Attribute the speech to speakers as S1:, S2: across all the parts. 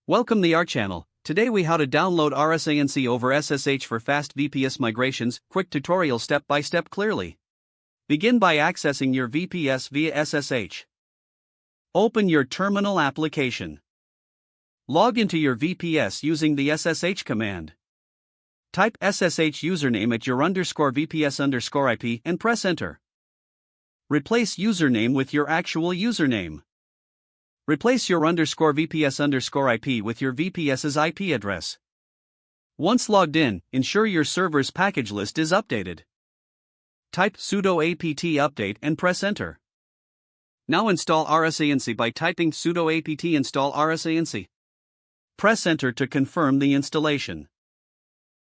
S1: Welcome to our channel. Today we how to download rsync over SSH for fast VPS migrations. Quick tutorial step by step clearly. Begin by accessing your VPS via SSH. Open your terminal application. Log into your VPS using the SSH command. Type SSH username at your _VPS_IP and press enter. Replace username with your actual username. Replace your _VPS_IP with your VPS's IP address. Once logged in, ensure your server's package list is updated. Type sudo apt update and press enter. Now install rsync by typing sudo apt install rsync. Press enter to confirm the installation.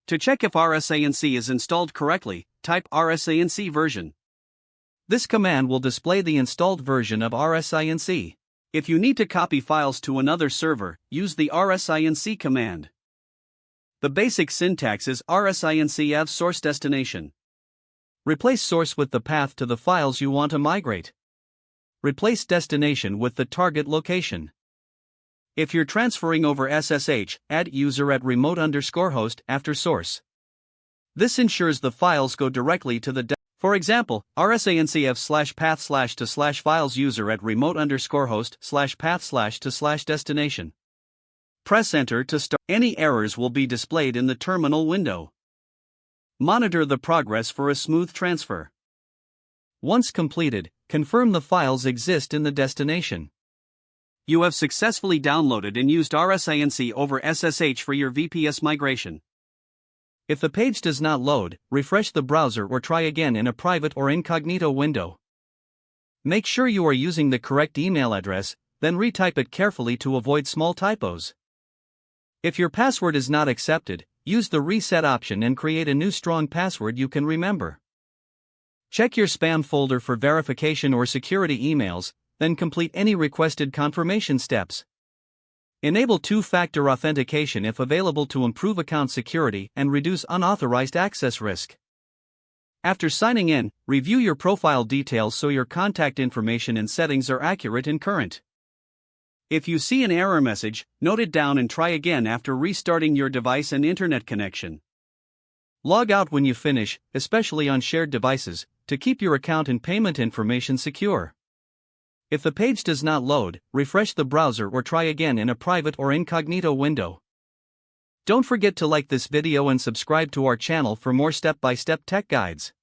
S1: To check if rsync is installed correctly, type rsync version. This command will display the installed version of rsync. If you need to copy files to another server, use the rsync command. The basic syntax is rsync av source destination. Replace source with the path to the files you want to migrate. Replace destination with the target location. If you're transferring over SSH, add user at remote_host after source. This ensures the files go directly to the For example, rsync/path/to/files user at remote_host/path/to/destination. Press enter to start. Any errors will be displayed in the terminal window. Monitor the progress for a smooth transfer. Once completed, confirm the files exist in the destination. You have successfully downloaded and used rsync over SSH for your VPS migration. If the page does not load, refresh the browser or try again in a private or incognito window. Make sure you are using the correct email address, then retype it carefully to avoid small typos. If your password is not accepted, use the reset option and create a new strong password you can remember. Check your spam folder for verification or security emails, then complete any requested confirmation steps. Enable two-factor authentication if available to improve account security and reduce unauthorized access risk. After signing in, review your profile details so your contact information and settings are accurate and current. If you see an error message, note it down and try again after restarting your device and internet connection. Log out when you finish, especially on shared devices, to keep your account and payment information secure. If the page does not load, refresh the browser or try again in a private or incognito window. Don't forget to like this video and subscribe to our channel for more step-by-step tech guides.